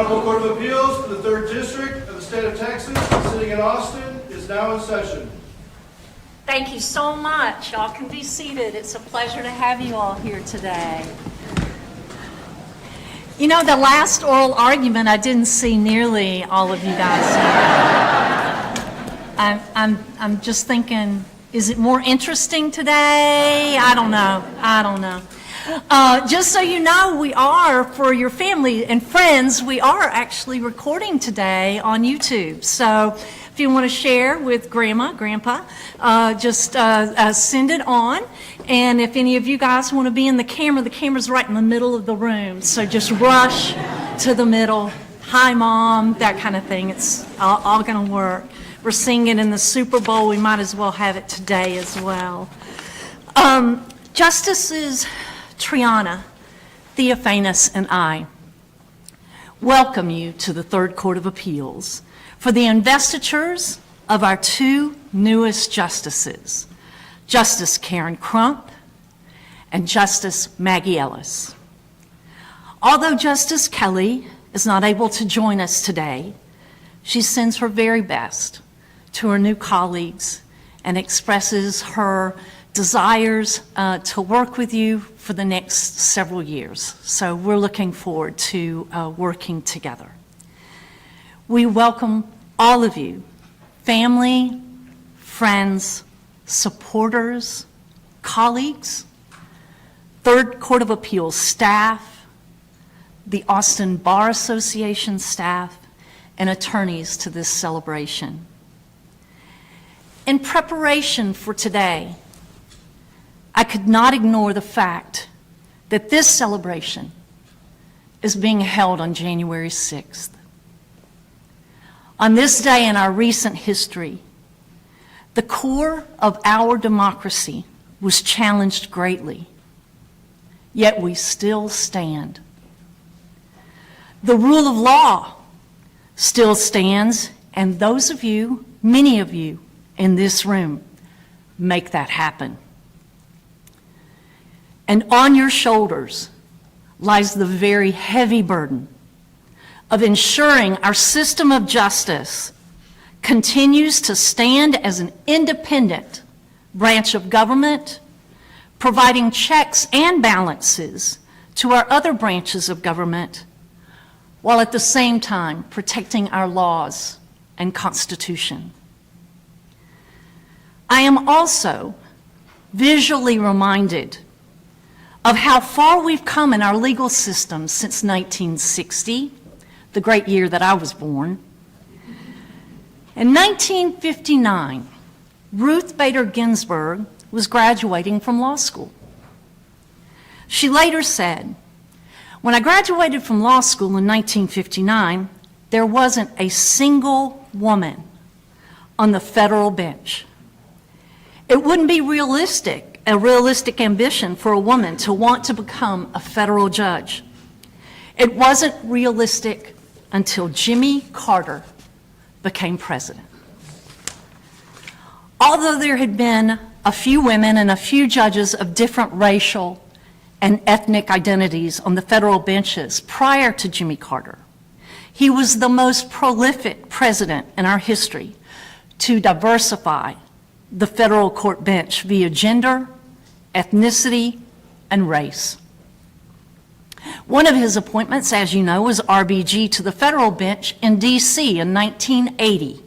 Honorable Court of Appeals for the 3rd District of the State of Texas, sitting in Austin, is now in session. Thank you so much. Y'all can be seated. It's a pleasure to have you all here today. You know, the last oral argument, I didn't see nearly all of you guys here. I'm just thinking, is it more interesting today? I don't know. Just so you know, we are, for your family and friends, we are actually recording today on YouTube. So if you want to share with Grandma, Grandpa, just send it on. And if any of you guys want to be in the camera's right in the middle of the room. So just rush to the middle. Hi, Mom, that kind of thing. It's all going to work. We're singing in the Super Bowl. We might as well have it today as well. Justices Triana, Theophanis, and I welcome you to the Third Court of Appeals for the investitures of our two newest justices, Justice Karen Crump and Justice Maggie Ellis. Although Justice Kelly is not able to join us today, she sends her very best to her new colleagues and expresses her desires to work with you for the next several years. So we're looking forward to working together. We welcome all of you, family, friends, supporters, colleagues, Third Court of Appeals staff, the Austin Bar Association staff, and attorneys to this celebration. In preparation for today, I could not ignore the fact that this celebration is being held on January 6th. On this day in our recent history, the core of our democracy was challenged greatly, yet we still stand. The rule of law still stands, and those of you, many of you in this room, make that happen. And on your shoulders lies the very heavy burden of ensuring our system of justice continues to stand as an independent branch of government, providing checks and balances to our other branches of government, while at the same time protecting our laws and Constitution. I am also visually reminded of how far we've come in our legal system since 1960, the great year that I was born. In 1959, Ruth Bader Ginsburg was graduating from law school. She later said, "When I graduated from law school in 1959, there wasn't a single woman on the federal bench. It wouldn't be a realistic ambition for a woman to want to become a federal judge. It wasn't realistic until Jimmy Carter became president." Although there had been a few women and a few judges of different racial and ethnic identities on the federal benches prior to Jimmy Carter, he was the most prolific president in our history to diversify the federal court bench via gender, ethnicity, and race. One of his appointments, as you know, was RBG to the federal bench in D.C. in 1980,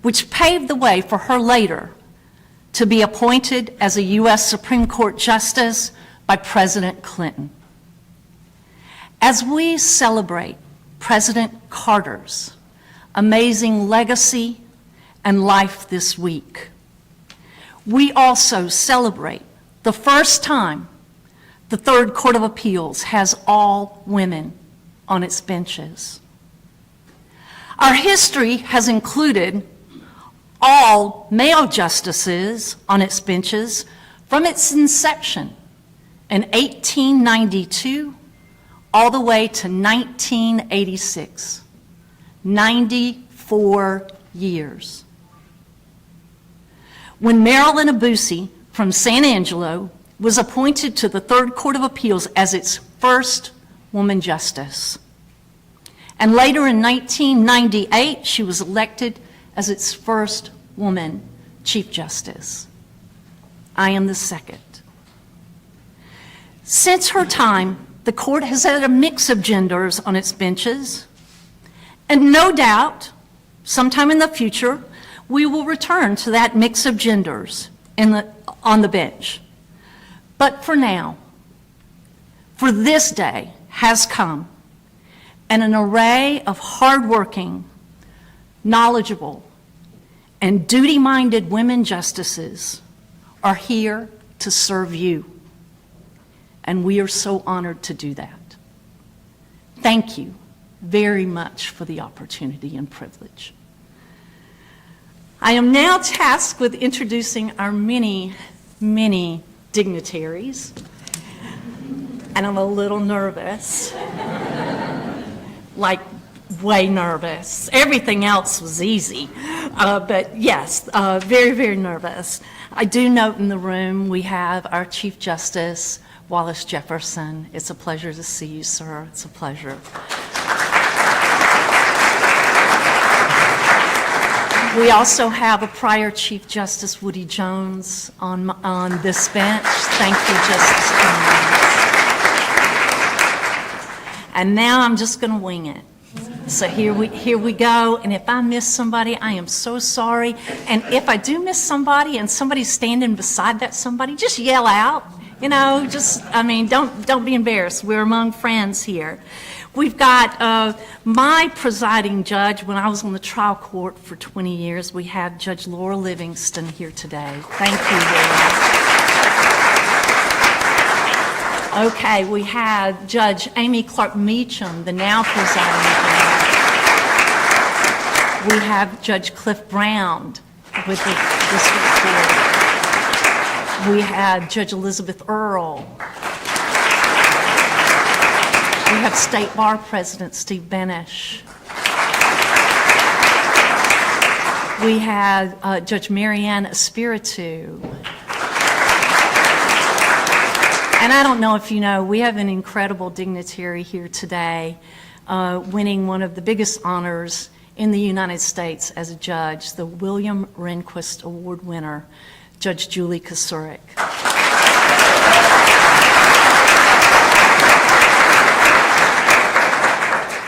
which paved the way for her later to be appointed as a U.S. Supreme Court Justice by President Clinton. As we celebrate President Carter's amazing legacy and life this week, we also celebrate the first time the Third Court of Appeals has all women on its benches. Our history has included all male justices on its benches from its inception in 1892 all the way to 1986, 94 years. When Marilyn Abusi from San Angelo was appointed to the Third Court of Appeals as its first woman justice, And later in 1998, she was elected as its first woman Chief Justice. I am the second. Since her time, the court has had a mix of genders on its benches, and no doubt, sometime in the future, we will return to that mix of genders on the bench. But for now, for this day has come, and an array of hardworking, knowledgeable, and duty-minded women justices are here to serve you. And we are so honored to do that. Thank you very much for the opportunity and privilege. I am now tasked with introducing our many, many dignitaries, and I'm a little nervous, like way nervous. Everything else was easy, but yes, very, very nervous. I do note in the room we have our Chief Justice, Wallace Jefferson. It's a pleasure to see you, sir. It's a pleasure. We also have a prior Chief Justice, Woody Jones, on this bench. Thank you, Justice Jones. And now I'm just going to wing it. So here we go, and if I miss somebody, I am so sorry. And if I do miss somebody and somebody's standing beside that somebody, just yell out. You know, don't be embarrassed. We're among friends here. We've got my presiding judge. When I was on the trial court for 20 years, we had Judge Laura Livingston here today. Thank you, Laura. Okay, we had Judge Amy Clark Meacham, the now presiding judge. We have Judge Cliff Brown with the district court. We had Judge Elizabeth Earle. We have State Bar President Steve Benish. We had Judge Marianne Espiritu. And I don't know if you know, we have an incredible dignitary here today, winning one of the biggest honors in the United States as a judge, the William Rehnquist Award winner, Judge Julie Kasurik.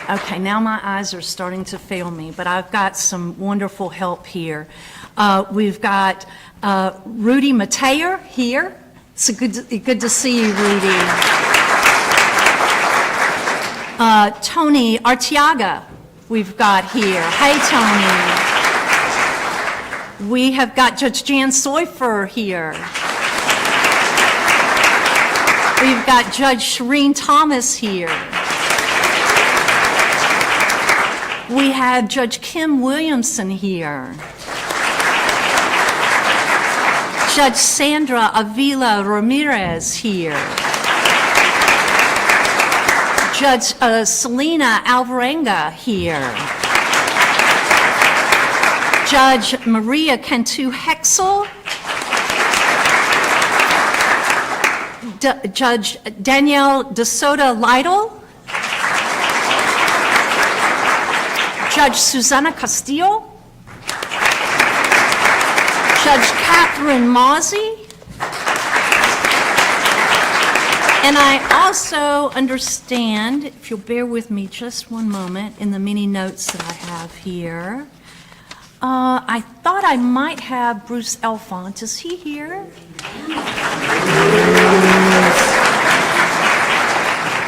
Okay, now my eyes are starting to fail me, but I've got some wonderful help here. We've got Rudy Mateer here. It's good to see you, Rudy. Tony Artiaga, we've got here. Hey, Tony. We have got Judge Jan Soifer here. We've got Judge Shireen Thomas here. We have Judge Kim Williamson here. Judge Sandra Avila Ramirez here. Judge Selena Alvarenga here. Judge Maria Cantu Hexel. Judge Danielle DeSoto Lytle. Judge Susana Castillo. Judge Catherine Mozzie. And I also understand, if you'll bear with me just one moment, in the many notes that I have here, I thought I might have Bruce Elfont. Is he here?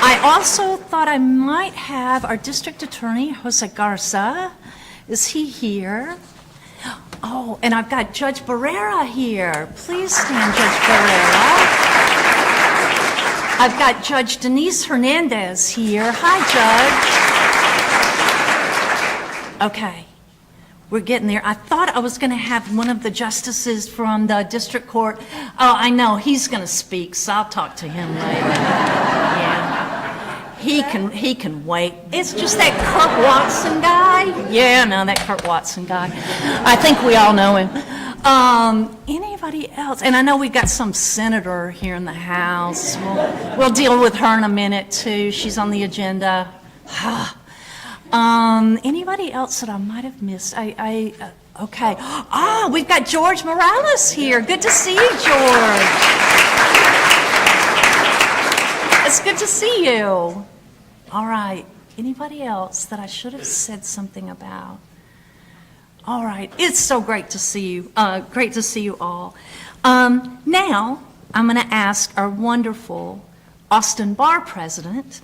I also thought I might have our district attorney, Jose Garza. Is he here? Oh, and I've got Judge Barrera here. Please stand, Judge Barrera. I've got Judge Denise Hernandez here. Hi, Judge. Okay, we're getting there. I thought I was going to have one of the justices from the district court. Oh, I know, he's going to speak, so I'll talk to him later. Yeah. He can wait. It's just that Kurt Watson guy. Yeah, no, that Kurt Watson guy. I think we all know him. Anybody else? And I know we've got some senator here in the House. We'll deal with her in a minute, too. She's on the agenda. Anybody else that I might have missed? Okay. Ah, we've got George Morales here. Good to see you, George. It's good to see you. All right. Anybody else that I should have said something about? All right. It's so great to see you. Great to see you all. Now, I'm going to ask our wonderful Austin Bar president,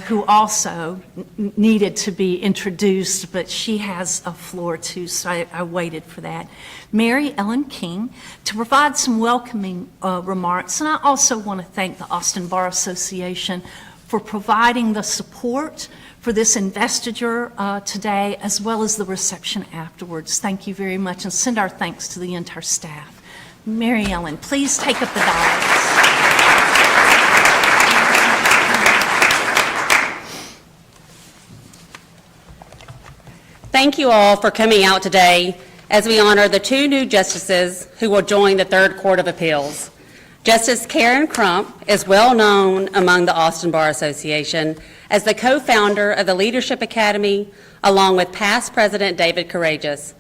who also needed to be introduced, but she has a floor too, so I waited for that. Mary Ellen King, to provide some welcoming remarks. And I also want to thank the Austin Bar Association for providing the support for this investiture today, as well as the reception afterwards. Thank you very much, and send our thanks to the entire staff. Mary Ellen, please take up the dais. Thank you all for coming out today as we honor the two new justices who will join the Third Court of Appeals. Justice Karen Crump is well known among the Austin Bar Association as the co-founder of the Leadership Academy, along with past President David Courageous.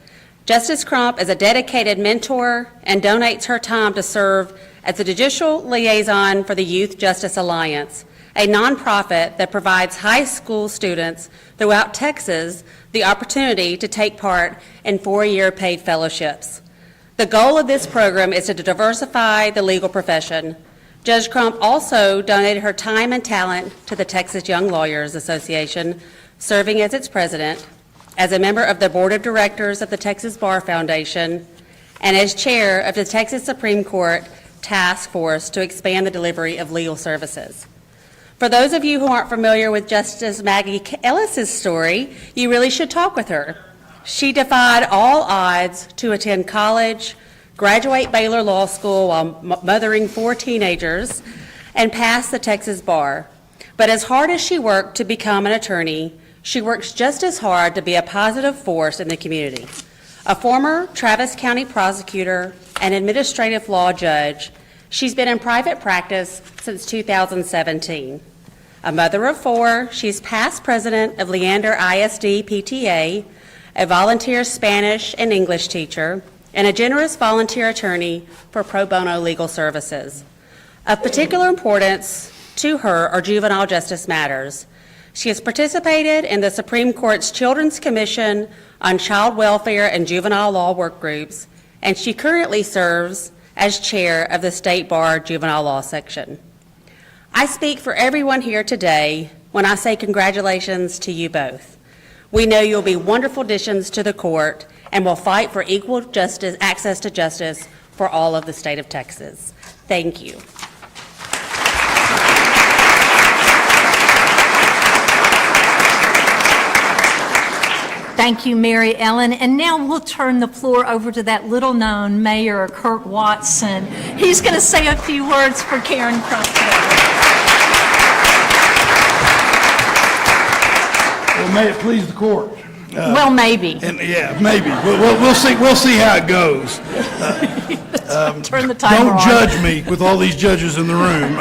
Justice Crump is a dedicated mentor and donates her time to serve as the judicial liaison for the Youth Justice Alliance, a nonprofit that provides high school students throughout Texas the opportunity to take part in 4-year paid fellowships. The goal of this program is to diversify the legal profession. Judge Crump also donated her time and talent to the Texas Young Lawyers Association, serving as its president, as a member of the Board of Directors of the Texas Bar Foundation, and as chair of the Texas Supreme Court Task Force to expand the delivery of legal services. For those of you who aren't familiar with Justice Maggie Ellis's story, you really should talk with her. She defied all odds to attend college, graduate Baylor Law School while mothering 4 teenagers, and pass the Texas Bar. But as hard as she worked to become an attorney, she works just as hard to be a positive force in the community. A former Travis County prosecutor and administrative law judge, she's been in private practice since 2017. A mother of 4, she's past president of Leander ISD PTA, a volunteer Spanish and English teacher, and a generous volunteer attorney for pro bono legal services. Of particular importance to her are juvenile justice matters. She has participated in the Supreme Court's Children's Commission on Child Welfare and Juvenile Law Work Groups, and she currently serves as chair of the State Bar Juvenile Law Section. I speak for everyone here today when I say congratulations to you both. We know you'll be wonderful additions to the court and will fight for equal justice, access to justice for all of the state of Texas. Thank you. Thank you, Mary Ellen. And now we'll turn the floor over to that little-known Mayor, Kirk Watson. He's going to say a few words for Karen Crump today. Well, may it please the court. Well, maybe. And yeah, maybe. We'll see. We'll see how it goes. Turn the timer on. Don't judge me with all these judges in the room.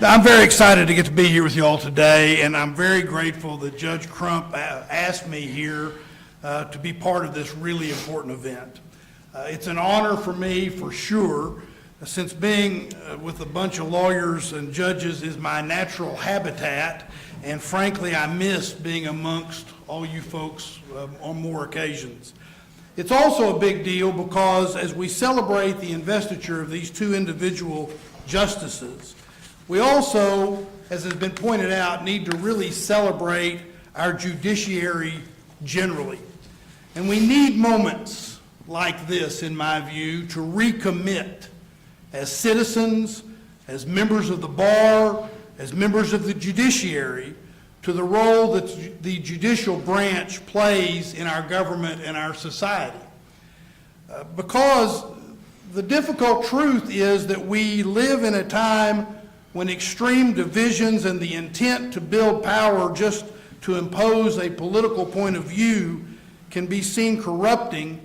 I'm very excited to get to be here with you all today, and I'm very grateful that Judge Crump asked me here to be part of this really important event. It's an honor for me, for sure, since being with a bunch of lawyers and judges is my natural habitat, and frankly, I miss being amongst all you folks on more occasions. It's also a big deal because as we celebrate the investiture of these 2 individual justices, we also, as has been pointed out, need to really celebrate our judiciary generally. And we need moments like this, in my view, to recommit as citizens, as members of the bar, as members of the judiciary, to the role that the judicial branch plays in our government and our society. Because the difficult truth is that we live in a time when extreme divisions and the intent to build power just to impose a political point of view can be seen corrupting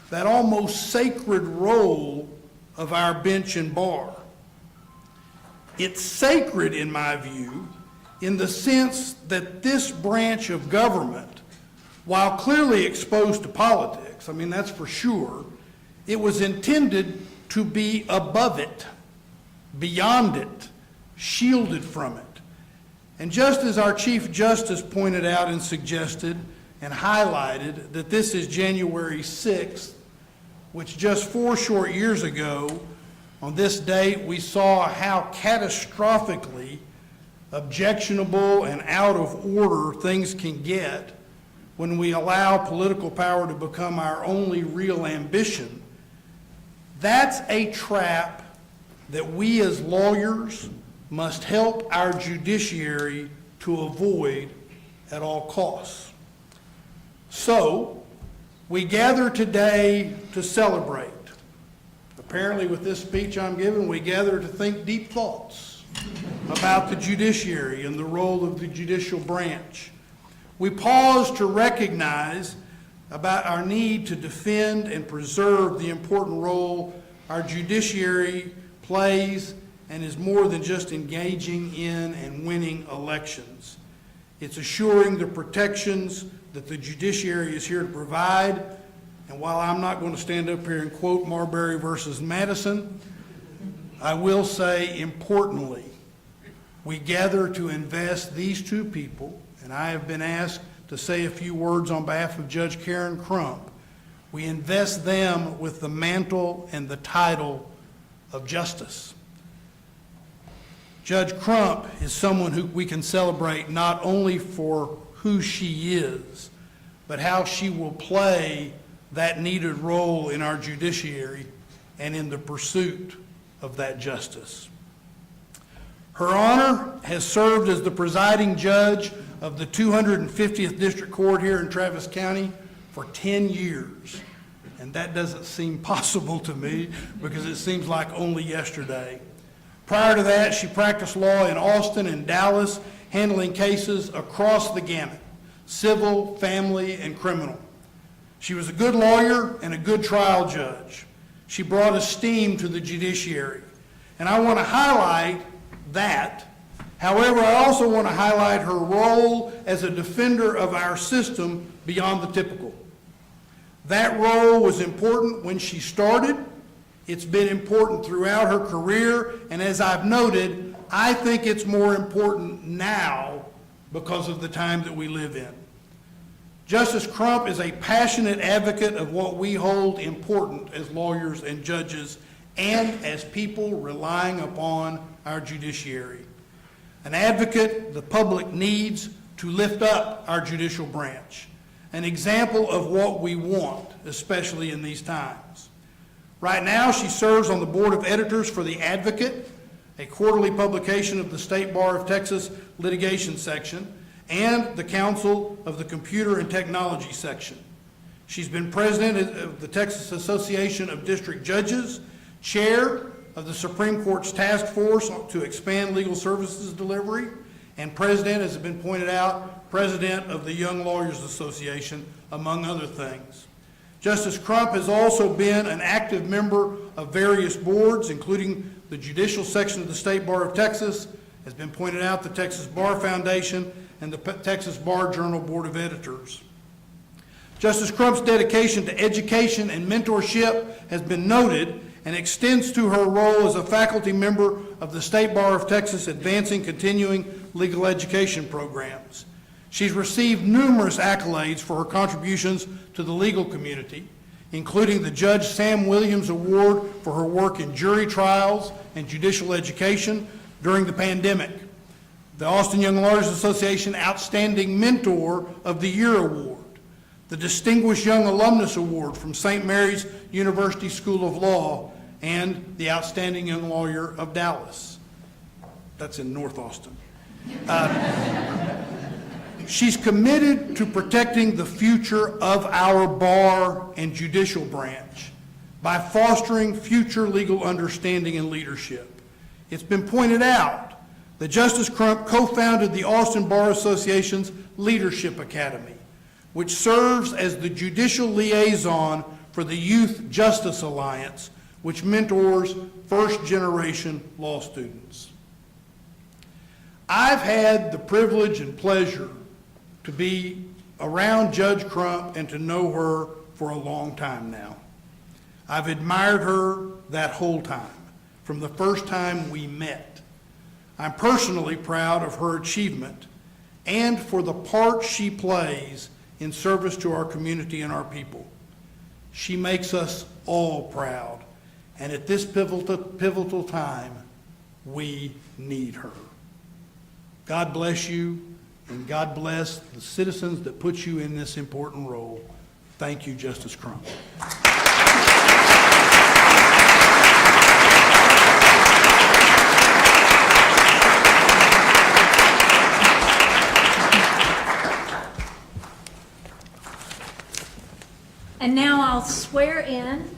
that almost sacred role of our bench and bar. It's sacred, in my view, in the sense that this branch of government, while clearly exposed to politics, I mean, that's for sure, it was intended to be above it, beyond it, shielded from it. And just as our Chief Justice pointed out and suggested and highlighted that this is January 6th, which just 4 short years ago, on this date, we saw how catastrophically objectionable and out of order things can get when we allow political power to become our only real ambition. That's a trap that we as lawyers must help our judiciary to avoid at all costs. So, we gather today to celebrate. Apparently, with this speech I'm giving, we gather to think deep thoughts about the judiciary and the role of the judicial branch. We pause to recognize about our need to defend and preserve the important role our judiciary plays and is more than just engaging in and winning elections. It's assuring the protections that the judiciary is here to provide. And while I'm not going to stand up here and quote Marbury versus Madison, I will say, importantly, we gather to invest these two people, and I have been asked to say a few words on behalf of Judge Karen Crump. We invest them with the mantle and the title of justice. Judge Crump is someone who we can celebrate not only for who she is, but how she will play that needed role in our judiciary and in the pursuit of that justice. Her Honor has served as the presiding judge of the 250th District Court here in Travis County for 10 years. And that doesn't seem possible to me because it seems like only yesterday. Prior to that, she practiced law in Austin and Dallas, handling cases across the gamut, civil, family, and criminal. She was a good lawyer and a good trial judge. She brought esteem to the judiciary. And I want to highlight that. However, I also want to highlight her role as a defender of our system beyond the typical. That role was important when she started. It's been important throughout her career, and as I've noted, I think it's more important now because of the time that we live in. Justice Crump is a passionate advocate of what we hold important as lawyers and judges and as people relying upon our judiciary. An advocate the public needs to lift up our judicial branch. An example of what we want, especially in these times. Right now, she serves on the board of editors for The Advocate, a quarterly publication of the State Bar of Texas litigation section, and the Council of the Computer and Technology section. She's been president of the Texas Association of District Judges, chair of the Supreme Court's task force to expand legal services delivery, and president, as has been pointed out, president of the Young Lawyers Association, among other things. Justice Crump has also been an active member of various boards, including the judicial section of the State Bar of Texas, has been pointed out, the Texas Bar Foundation, and the Texas Bar Journal Board of Editors. Justice Crump's dedication to education and mentorship has been noted and extends to her role as a faculty member of the State Bar of Texas Advancing Continuing Legal Education programs. She's received numerous accolades for her contributions to the legal community, including the Judge Sam Williams Award for her work in jury trials and judicial education during the pandemic, the Austin Young Lawyers Association Outstanding Mentor of the Year Award, the Distinguished Young Alumnus Award from St. Mary's University School of Law, and the Outstanding Young Lawyer of Dallas. That's in North Austin. She's committed to protecting the future of our bar and judicial branch by fostering future legal understanding and leadership. It's been pointed out that Justice Crump co-founded the Austin Bar Association's Leadership Academy, which serves as the judicial liaison for the Youth Justice Alliance, which mentors first-generation law students. I've had the privilege and pleasure to be around Judge Crump and to know her for a long time now. I've admired her that whole time, from the first time we met. I'm personally proud of her achievement and for the part she plays in service to our community and our people. She makes us all proud, and at this pivotal time, we need her. God bless you, and God bless the citizens that put you in this important role. Thank you, Justice Crump. And now I'll swear in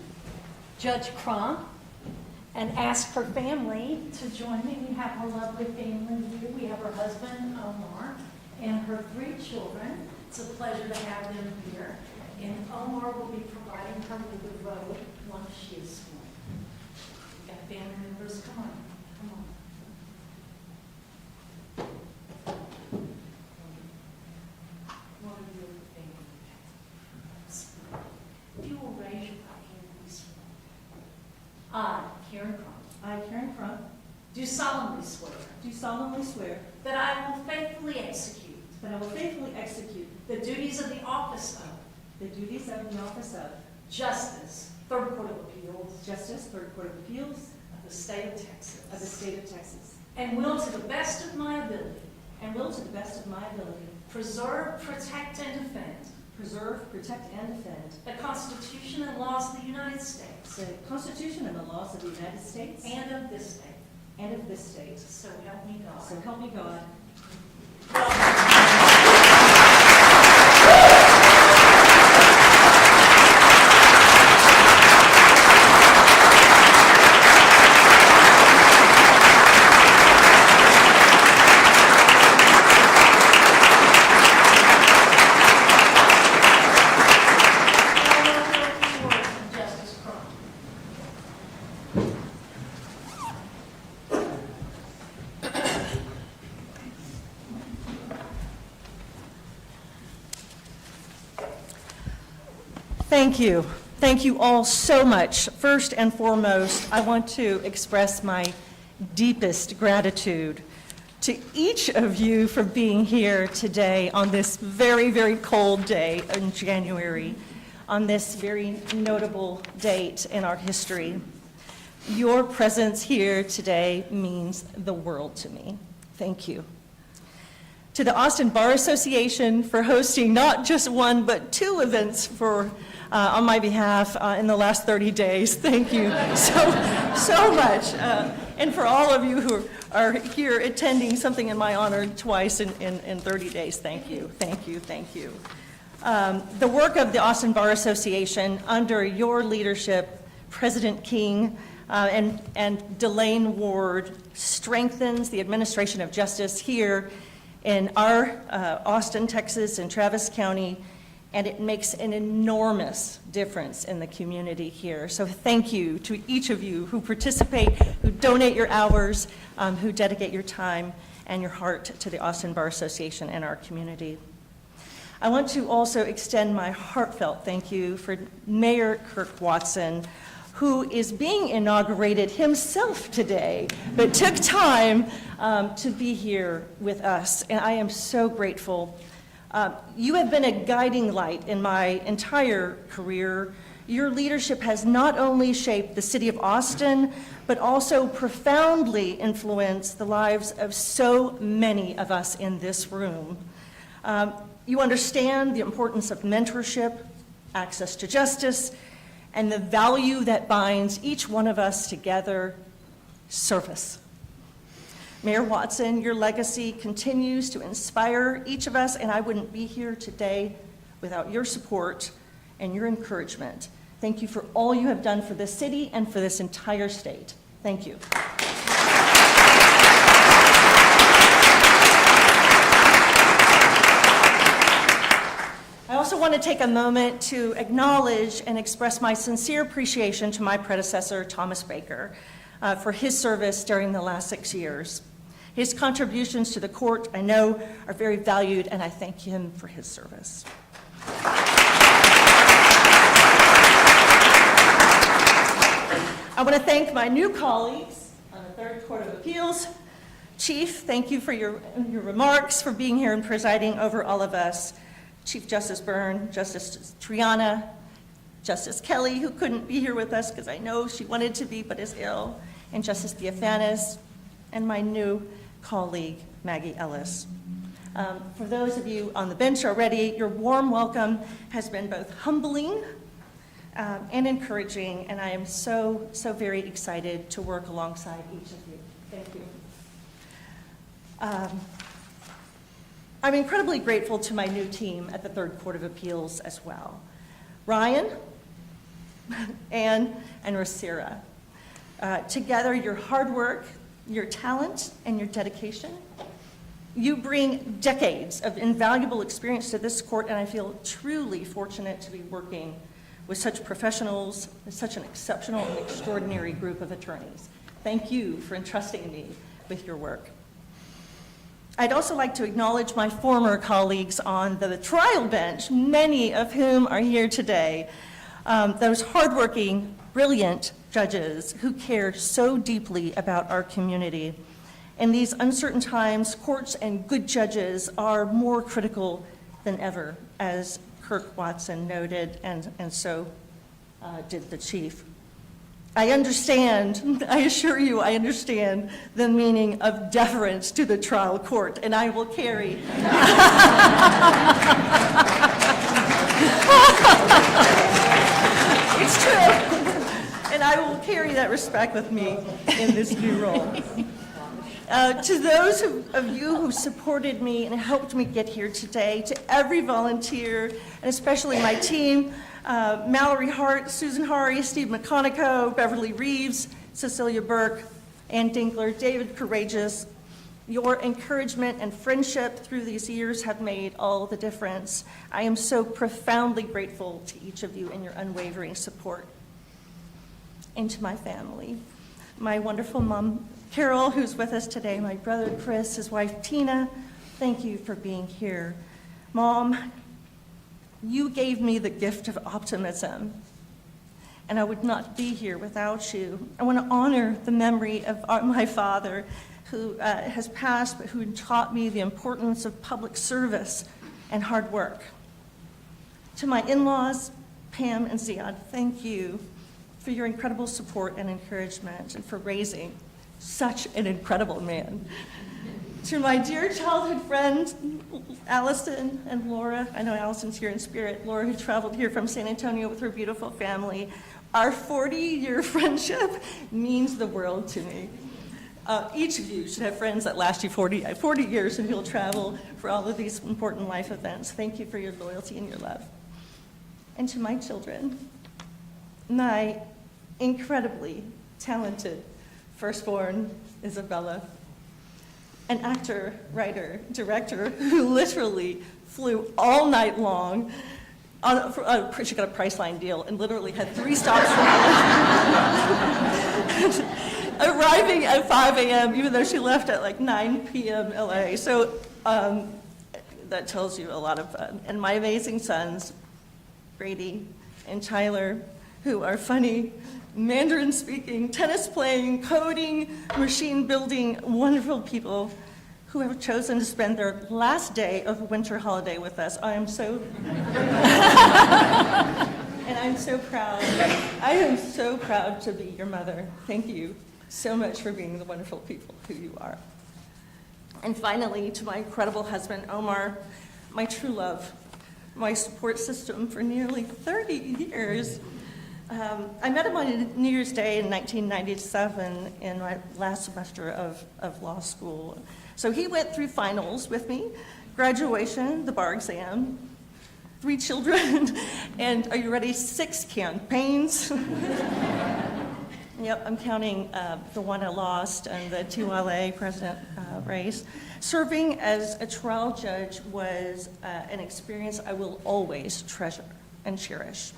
Judge Crump and ask her family to join me. We have her lovely family here. We have her husband, Omar, and her 3 children. It's a pleasure to have them here. And Omar will be providing her with the robe once she is sworn. We've got family members. Come on. Come on. One of your family. If you will raise your right hand and be sworn. I, Karen Crump, I, Karen Crump, do solemnly swear do solemnly swear that I will faithfully execute that I will faithfully execute the duties of the office of the duties of the office of Justice, Third Court of Appeals Justice, Third Court of Appeals of the State of Texas, of the State of Texas, and will to the best of my ability and will to the best of my ability preserve, protect, and defend preserve, protect, and defend the Constitution and laws of the United States the Constitution and the laws of the United States and of this state. and of this state. So help me God. So help me God. Justice Crump. Thank you. Thank you all so much. First and foremost, I want to express my deepest gratitude to each of you for being here today on this very, very cold day in January, on this very notable date in our history. Your presence here today means the world to me. Thank you. To the Austin Bar Association for hosting not just one, but 2 events on my behalf in the last 30 days. Thank you so much. And for all of you who are here attending something in my honor twice in 30 days, thank you, thank you, thank you. The work of the Austin Bar Association under your leadership, President King and Delane Ward, strengthens the administration of justice here in our Austin, Texas, and Travis County, and it makes an enormous difference in the community here. So thank you to each of you who participate, who donate your hours, who dedicate your time and your heart to the Austin Bar Association and our community. I want to also extend my heartfelt thank you for Mayor Kirk Watson, who is being inaugurated himself today, but took time to be here with us, and I am so grateful. You have been a guiding light in my entire career. Your leadership has not only shaped the city of Austin, but also profoundly influenced the lives of so many of us in this room. You understand the importance of mentorship, access to justice, and the value that binds each one of us together, service. Mayor Watson, your legacy continues to inspire each of us, and I wouldn't be here today without your support and your encouragement. Thank you for all you have done for this city and for this entire state. Thank you. I also want to take a moment to acknowledge and express my sincere appreciation to my predecessor, Thomas Baker, for his service during the last 6 years. His contributions to the court, I know, are very valued, and I thank him for his service. I want to thank my new colleagues on the Third Court of Appeals. Chief, thank you for your remarks, for being here and presiding over all of us. Chief Justice Byrne, Justice Triana, Justice Kelly, who couldn't be here with us because I know she wanted to be but is ill, and Justice Theophanis, and my new colleague, Maggie Ellis. For those of you on the bench already, your warm welcome has been both humbling and encouraging, and I am so very excited to work alongside each of you. Thank you. I'm incredibly grateful to my new team at the Third Court of Appeals as well. Ryan, Anne, and Rosira. Together, your hard work, your talent, and your dedication, you bring decades of invaluable experience to this court, and I feel truly fortunate to be working with such professionals, with such an exceptional and extraordinary group of attorneys. Thank you for entrusting me with your work. I'd also like to acknowledge my former colleagues on the trial bench, many of whom are here today. Those hardworking, brilliant judges who care so deeply about our community. In these uncertain times, courts and good judges are more critical than ever, as Kirk Watson noted, and so did the chief. I understand, I assure you, I understand the meaning of deference to the trial court, and I will carry. It's true. And I will carry that respect with me in this new role. To those of you who supported me and helped me get here today, to every volunteer, and especially my team, Mallory Hart, Susan Hari, Steve McConico, Beverly Reeves, Cecilia Burke, Ann Dinkler, David Courageous, your encouragement and friendship through these years have made all the difference. I am so profoundly grateful to each of you and your unwavering support. And to my family, my wonderful mom, Carol, who's with us today, my brother Chris, his wife Tina, thank you for being here. Mom, you gave me the gift of optimism, and I would not be here without you. I want to honor the memory of my father, who has passed, but who taught me the importance of public service and hard work. To my in-laws, Pam and Ziad, thank you for your incredible support and encouragement, and for raising such an incredible man. To my dear childhood friends, Allison and Laura, I know Allison's here in spirit, Laura who traveled here from San Antonio with her beautiful family, our 40-year friendship means the world to me. Each of you should have friends that last you 40 years, and you'll travel for all of these important life events. Thank you for your loyalty and your love. And to my children, my incredibly talented firstborn, Isabella, an actor, writer, director who literally flew all night long. She got a Priceline deal and literally had 3 stops from arriving at 5 a.m., even though she left at like 9 p.m. LA. So that tells you a lot of fun. And my amazing sons, Brady and Tyler, who are funny, Mandarin speaking, tennis playing, coding, machine building, wonderful people who have chosen to spend their last day of winter holiday with us. I am so, and I'm so proud. I am so proud to be your mother. Thank you so much for being the wonderful people who you are. And finally, to my incredible husband, Omar, my true love, my support system for nearly 30 years. I met him on New Year's Day in 1997 in my last semester of law school. So he went through finals with me, graduation, the bar exam, 3 children, and are you ready? 6 campaigns. Yep, I'm counting the one I lost and the 2 LA president race. Serving as a trial judge was an experience I will always treasure and cherish.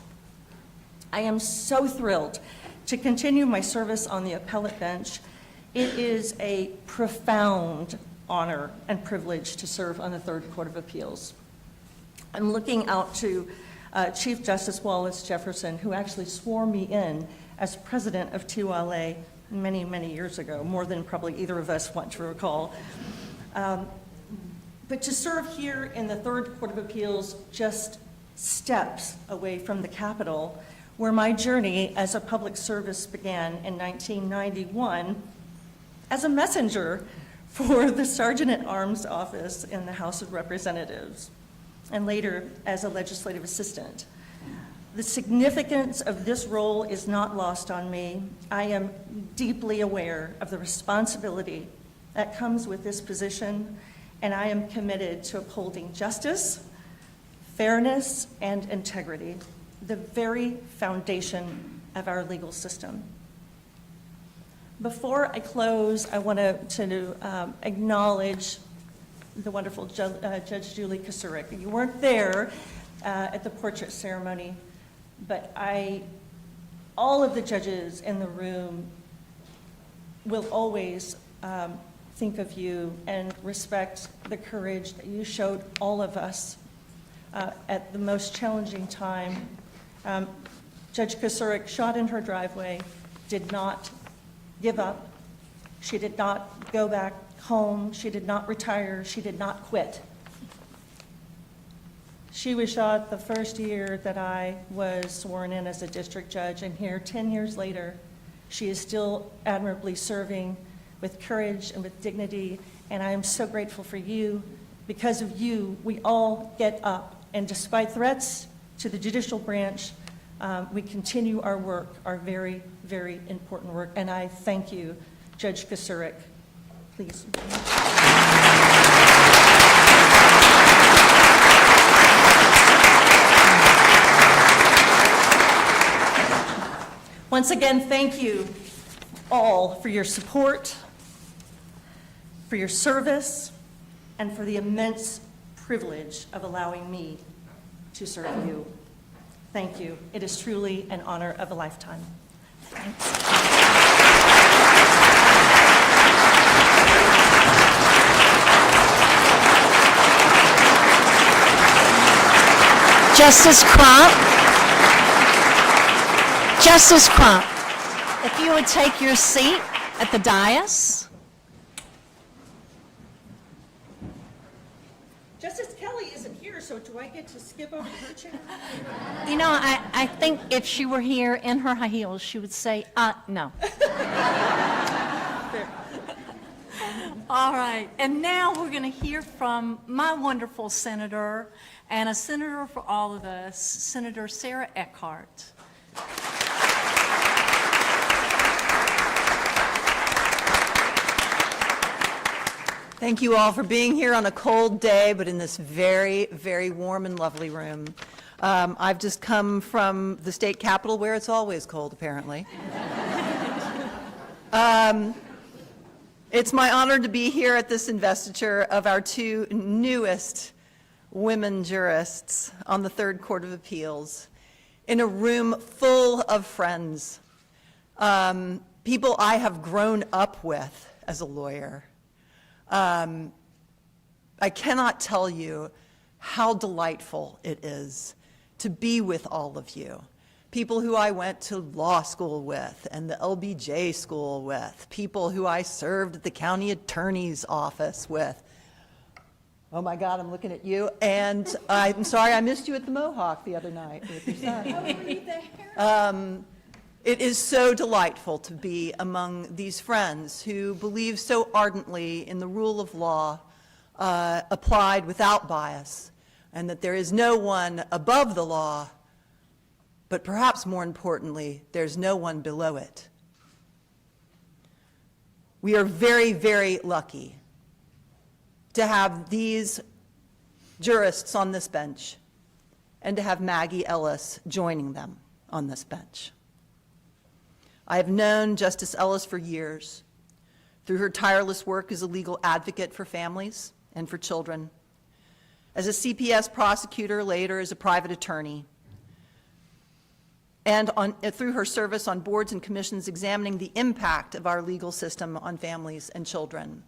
I am so thrilled to continue my service on the appellate bench It is a profound honor and privilege to serve on the Third Court of Appeals. I'm looking out to Chief Justice Wallace Jefferson, who actually swore me in as president of TULA many, many years ago, more than probably either of us want to recall. But to serve here in the Third Court of Appeals, just steps away from the Capitol, where my journey as a public service began in 1991 as a messenger for the Sergeant at Arms office in the House of Representatives, and later as a legislative assistant. The significance of this role is not lost on me. I am deeply aware of the responsibility that comes with this position, and I am committed to upholding justice, fairness, and integrity, the very foundation of our legal system. Before I close, I want to acknowledge the wonderful Judge Julie Kasurik. You weren't there at the portrait ceremony, but all of the judges in the room will always think of you and respect the courage that you showed all of us at the most challenging time. Judge Kasurik, shot in her driveway, did not give up. She did not go back home. She did not retire. She did not quit. She was shot the first year that I was sworn in as a district judge, and here, 10 years later, she is still admirably serving with courage and with dignity, and I am so grateful for you. Because of you, we all get up, and despite threats to the judicial branch, we continue our work, our very, very important work, and I thank you, Judge Kasurik. Please. Once again, thank you all for your support, for your service, and for the immense privilege of allowing me to serve you. Thank you. It is truly an honor of a lifetime. Thanks. Justice Crump. Justice Crump, if you would take your seat at the dais. Justice Kelly isn't here, so do I get to skip over her chair? You know, I think if she were here in her high heels, she would say, no. All right, and now we're going to hear from my wonderful senator, and a senator for all of us, Senator Sarah Eckhart. Thank you all for being here on a cold day, but in this very, very warm and lovely room. I've just come from the state capitol where it's always cold, apparently. It's my honor to be here at this investiture of our two newest women jurists on the Third Court of Appeals in a room full of friends, people I have grown up with as a lawyer. I cannot tell you how delightful it is to be with all of you. People who I went to law school with and the LBJ school with, people who I served at the county attorney's office with. Oh my God, I'm looking at you. And I'm sorry I missed you at the Mohawk the other night with your son. How were you there? It is so delightful to be among these friends who believe so ardently in the rule of law applied without bias, and that there is no one above the law, but perhaps more importantly, there's no one below it. We are very, very lucky to have these jurists on this bench and to have Maggie Ellis joining them on this bench. I have known Justice Ellis for years through her tireless work as a legal advocate for families and for children, as a CPS prosecutor, later as a private attorney. and through her service on boards and commissions examining the impact of our legal system on families and children.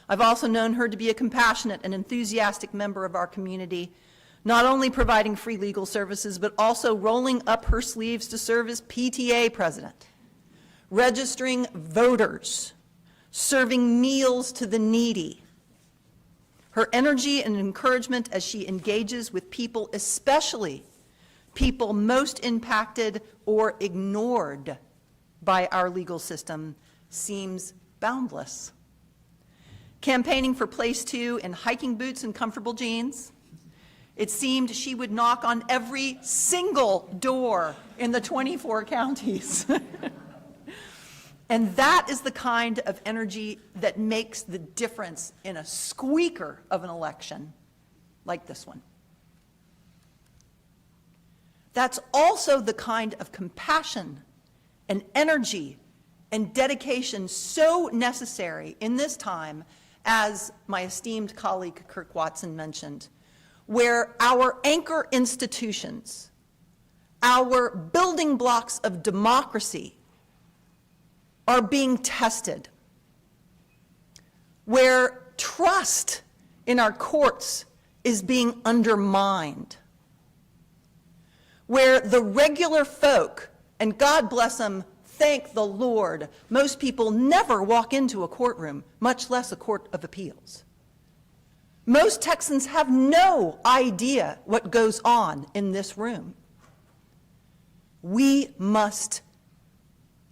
I've also known her to be a compassionate and enthusiastic member of our community, not only providing free legal services, but also rolling up her sleeves to serve as PTA president, registering voters, serving meals to the needy. Her energy and encouragement as she engages with people, especially people most impacted or ignored by our legal system, seems boundless. Campaigning for place 2 in hiking boots and comfortable jeans, it seemed she would knock on every single door in the 24 counties. And that is the kind of energy that makes the difference in a squeaker of an election like this one. That's also the kind of compassion and energy and dedication so necessary in this time, as my esteemed colleague Kirk Watson mentioned, where our anchor institutions, our building blocks of democracy are being tested, where trust in our courts is being undermined, where the regular folk, and God bless them, thank the Lord, most people never walk into a courtroom, much less a court of appeals. Most Texans have no idea what goes on in this room. We must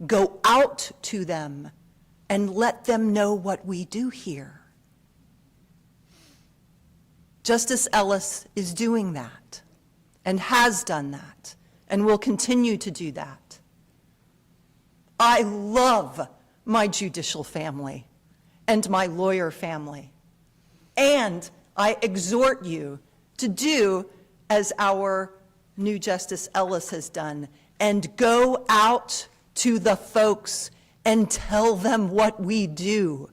go out to them and let them know what we do here. Justice Ellis is doing that, and has done that, and will continue to do that. I love my judicial family and my lawyer family, and I exhort you to do as our new Justice Ellis has done, and go out to the folks and tell them what we do,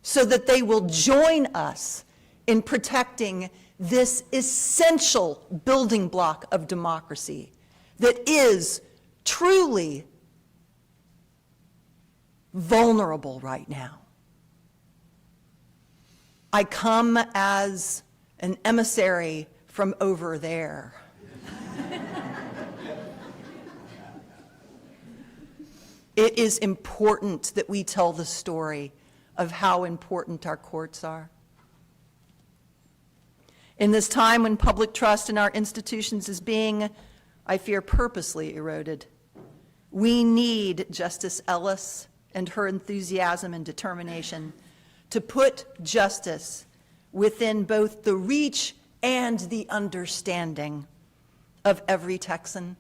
so that they will join us in protecting this essential building block of democracy that is truly vulnerable right now. I come as an emissary from over there. It is important that we tell the story of how important our courts are. In this time when public trust in our institutions is being, I fear, purposely eroded, we need Justice Ellis and her enthusiasm and determination to put justice within both the reach and the understanding of every Texan,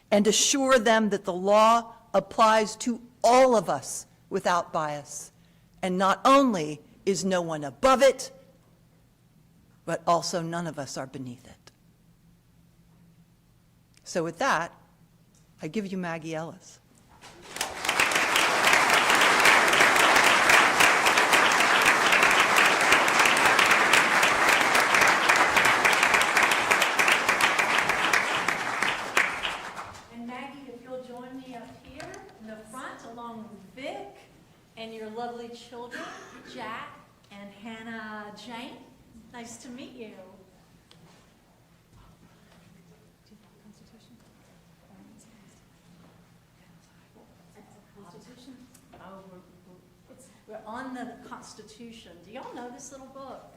and assure them that the law applies to all of us without bias. And not only is no one above it, but also none of us are beneath it. So with that, I give you Maggie Ellis. And Maggie, if you'll join me up here in the front, along with Vic and your lovely children, Jack and Hannah Jane. Nice to meet you. Constitution? Oh, we're on the Constitution. Do y'all know this little book?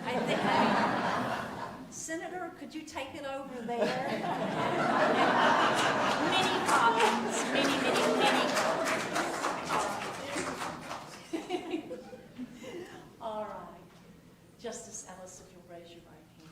I think, Senator, could you take it over there? Many copies, many copies. All right. Justice Ellis, if you'll raise your right hand.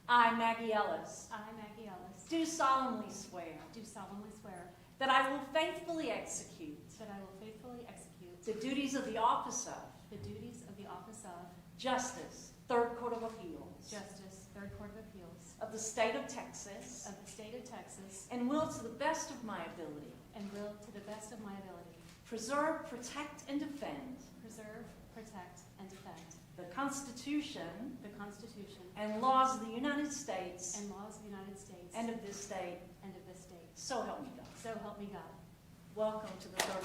I, Maggie Ellis, I, Maggie Ellis, do solemnly swear do solemnly swear that I will faithfully execute that I will faithfully execute the duties of the office of the duties of the office of Justice, Third Court of Appeals Justice, Third Court of Appeals of the State of Texas, of the State of Texas, and will to the best of my ability and will, to the best of my ability, preserve, protect, and defend preserve, protect, and defend the Constitution the Constitution and laws of the United States and laws of the United States and of this state. and of this state. So help me God. So help me God. Welcome to the third.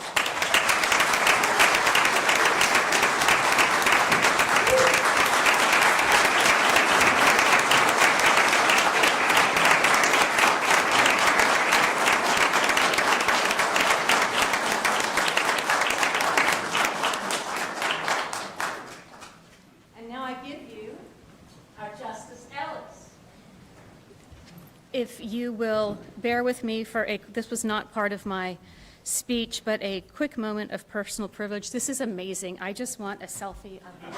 And now I give you our Justice Ellis. If you will bear with me for this was not part of my speech, but a quick moment of personal privilege. This is amazing. I just want a selfie of you.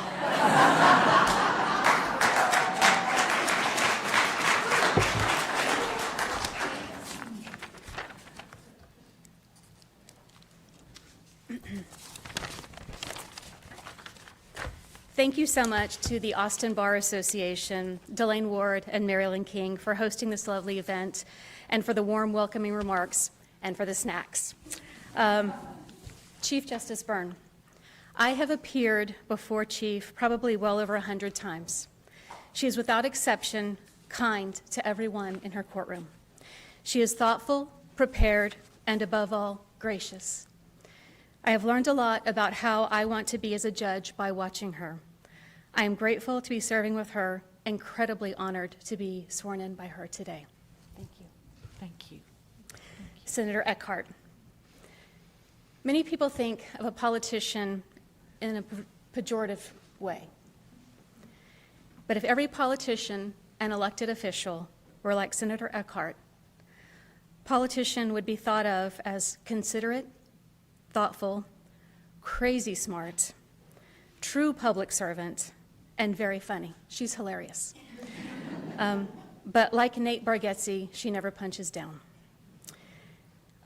Thank you so much to the Austin Bar Association, Delane Ward, and Marilyn King for hosting this lovely event, and for the warm, welcoming remarks, and for the snacks. Chief Justice Byrne, I have appeared before Chief probably well over 100 times. She is without exception kind to everyone in her courtroom. She is thoughtful, prepared, and above all, gracious. I have learned a lot about how I want to be as a judge by watching her. I am grateful to be serving with her, incredibly honored to be sworn in by her today. Thank you. Thank you. Senator Eckhart. Many people think of a politician in a pejorative way. But if every politician and elected official were like Senator Eckhart, politician would be thought of as considerate, thoughtful, crazy smart, true public servant, and very funny. She's hilarious. But like Nate Bargatze, she never punches down.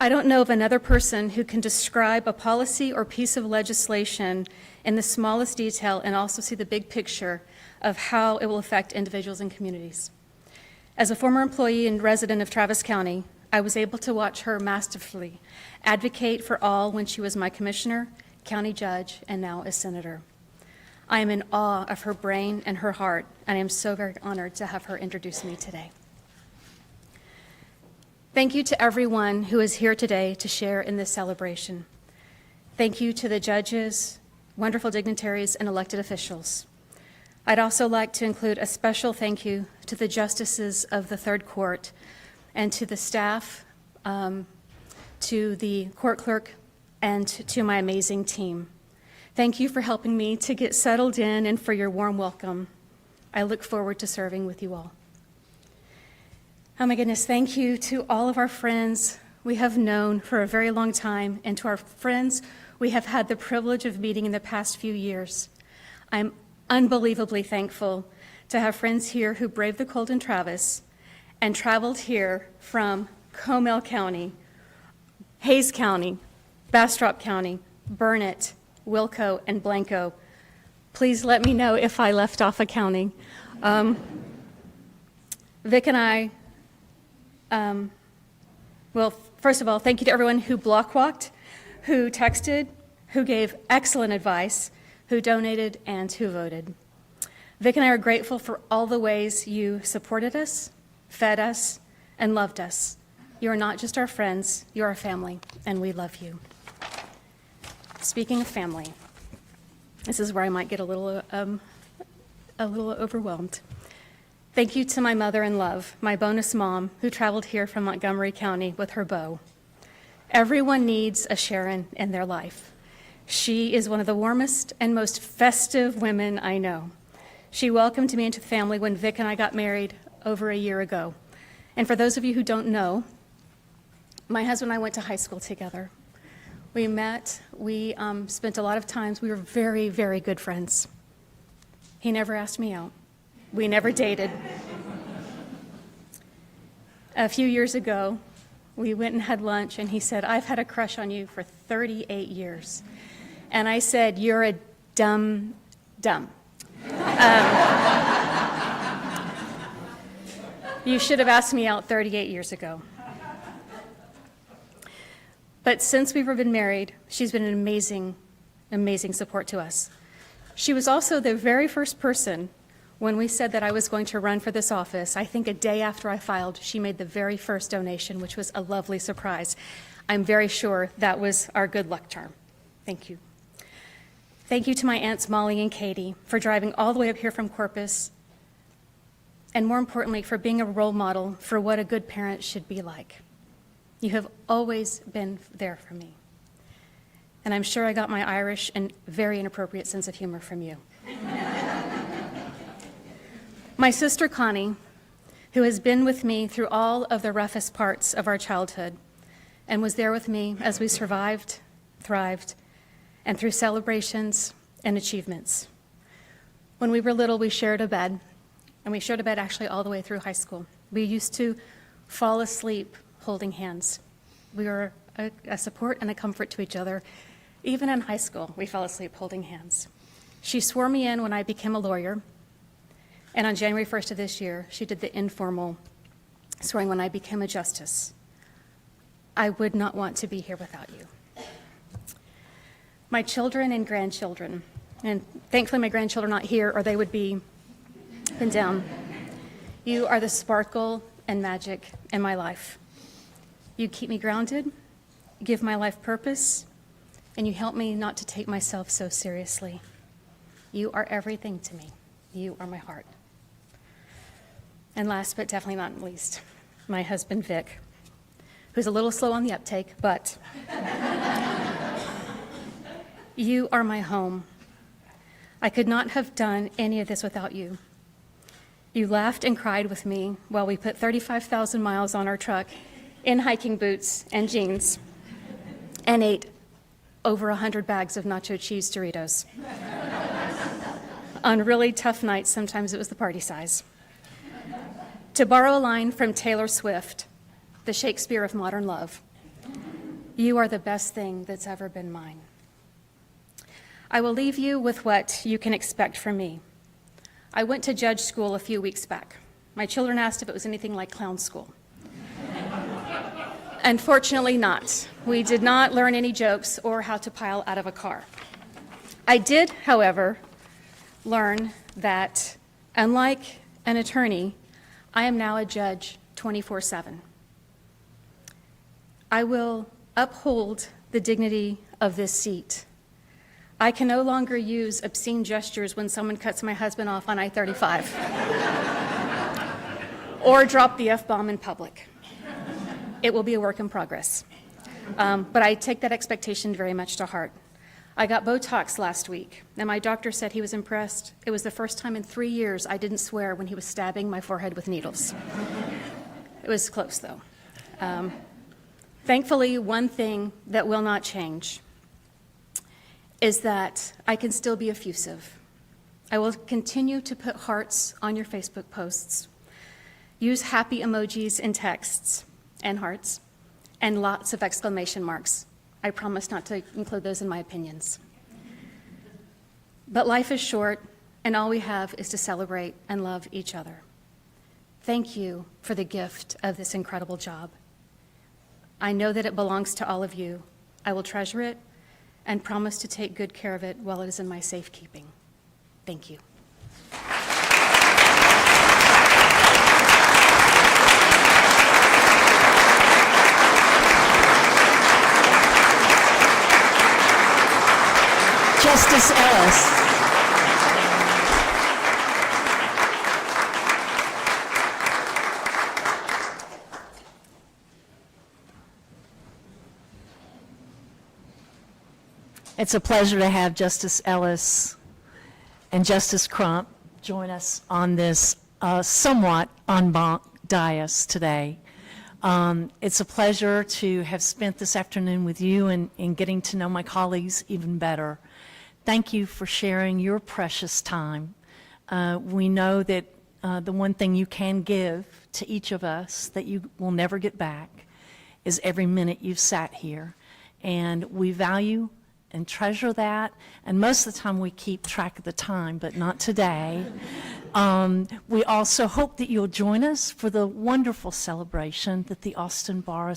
I don't know of another person who can describe a policy or piece of legislation in the smallest detail and also see the big picture of how it will affect individuals and communities. As a former employee and resident of Travis County, I was able to watch her masterfully advocate for all when she was my commissioner, county judge, and now a senator. I am in awe of her brain and her heart, and I am so very honored to have her introduce me today. Thank you to everyone who is here today to share in this celebration. Thank you to the judges, wonderful dignitaries, and elected officials. I'd also like to include a special thank you to the justices of the Third Court and to the staff, to the court clerk, and to my amazing team. Thank you for helping me to get settled in and for your warm welcome. I look forward to serving with you all. Oh my goodness, thank you to all of our friends we have known for a very long time, and to our friends we have had the privilege of meeting in the past few years. I'm unbelievably thankful to have friends here who braved the cold in Travis and traveled here from Comal County, Hayes County, Bastrop County, Burnett, Wilco, and Blanco. Please let me know if I left off a county. Vic and I, well, first of all, thank you to everyone who block walked, who texted, who gave excellent advice, who donated, and who voted. Vic and I are grateful for all the ways you supported us, fed us, and loved us. You are not just our friends, you're our family, and we love you. Speaking of family, this is where I might get a little overwhelmed. Thank you to my mother in love, my bonus mom, who traveled here from Montgomery County with her beau. Everyone needs a Sharon in their life. She is one of the warmest and most festive women I know. She welcomed me into the family when Vic and I got married over a year ago. And for those of you who don't know, my husband and I went to high school together. We met, we spent a lot of times, we were very, very good friends. He never asked me out. We never dated. A few years ago, we went and had lunch, and he said, "I've had a crush on you for 38 years. And I said, "You're a dumb. You should have asked me out 38 years ago." But since we've been married, she's been an amazing, amazing support to us. She was also the very first person, when we said that I was going to run for this office, I think a day after I filed, she made the very first donation, which was a lovely surprise. I'm very sure that was our good luck charm. Thank you. Thank you to my aunts Molly and Katie for driving all the way up here from Corpus, and more importantly, for being a role model for what a good parent should be like. You have always been there for me. And I'm sure I got my Irish and very inappropriate sense of humor from you. My sister Connie, who has been with me through all of the roughest parts of our childhood and was there with me as we survived, thrived, and through celebrations and achievements. When we were little, we shared a bed, and we shared a bed actually all the way through high school. We used to fall asleep holding hands. We were a support and a comfort to each other. Even in high school, we fell asleep holding hands. She swore me in when I became a lawyer, and on January 1st of this year, she did the informal swearing when I became a justice. I would not want to be here without you. My children and grandchildren, and thankfully my grandchildren are not here or they would be pinned down. You are the sparkle and magic in my life. You keep me grounded, give my life purpose, and you help me not to take myself so seriously. You are everything to me. You are my heart. And last but definitely not least, my husband Vic, who's a little slow on the uptake, but you are my home. I could not have done any of this without you. You laughed and cried with me while we put 35,000 miles on our truck in hiking boots and jeans and ate over 100 bags of nacho cheese Doritos. On really tough nights, sometimes it was the party size. To borrow a line from Taylor Swift, the Shakespeare of modern love, you are the best thing that's ever been mine. I will leave you with what you can expect from me. I went to judge school a few weeks back. My children asked if it was anything like clown school. Unfortunately not. We did not learn any jokes or how to pile out of a car. I did, however, learn that, unlike an attorney, I am now a judge 24/7. I will uphold the dignity of this seat. I can no longer use obscene gestures when someone cuts my husband off on I-35 or drop the F-bomb in public. It will be a work in progress. But I take that expectation very much to heart. I got Botox last week, and my doctor said he was impressed. It was the first time in 3 years I didn't swear when he was stabbing my forehead with needles. It was close, though. Thankfully, one thing that will not change is that I can still be effusive. I will continue to put hearts on your Facebook posts, use happy emojis in texts and hearts, and lots of exclamation marks. I promise not to include those in my opinions. But life is short, and all we have is to celebrate and love each other. Thank you for the gift of this incredible job. I know that it belongs to all of you. I will treasure it and promise to take good care of it while it is in my safekeeping. Thank you. Justice Ellis. It's a pleasure to have Justice Ellis and Justice Crump join us on this somewhat en banc dais today. It's a pleasure to have spent this afternoon with you and getting to know my colleagues even better. Thank you for sharing your precious time. We know that the one thing you can give to each of us that you will never get back is every minute you've sat here. And we value and treasure that, and most of the time we keep track of the time, but not today. We also hope that you'll join us for the wonderful celebration that the Austin Bar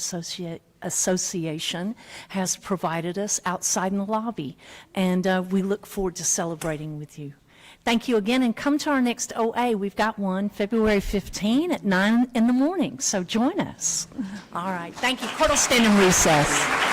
Association has provided us outside in the lobby, and we look forward to celebrating with you. Thank you again, and come to our next OA. We've got one February 15 at 9 in the morning, so join us. All right, thank you. Court will stand in recess.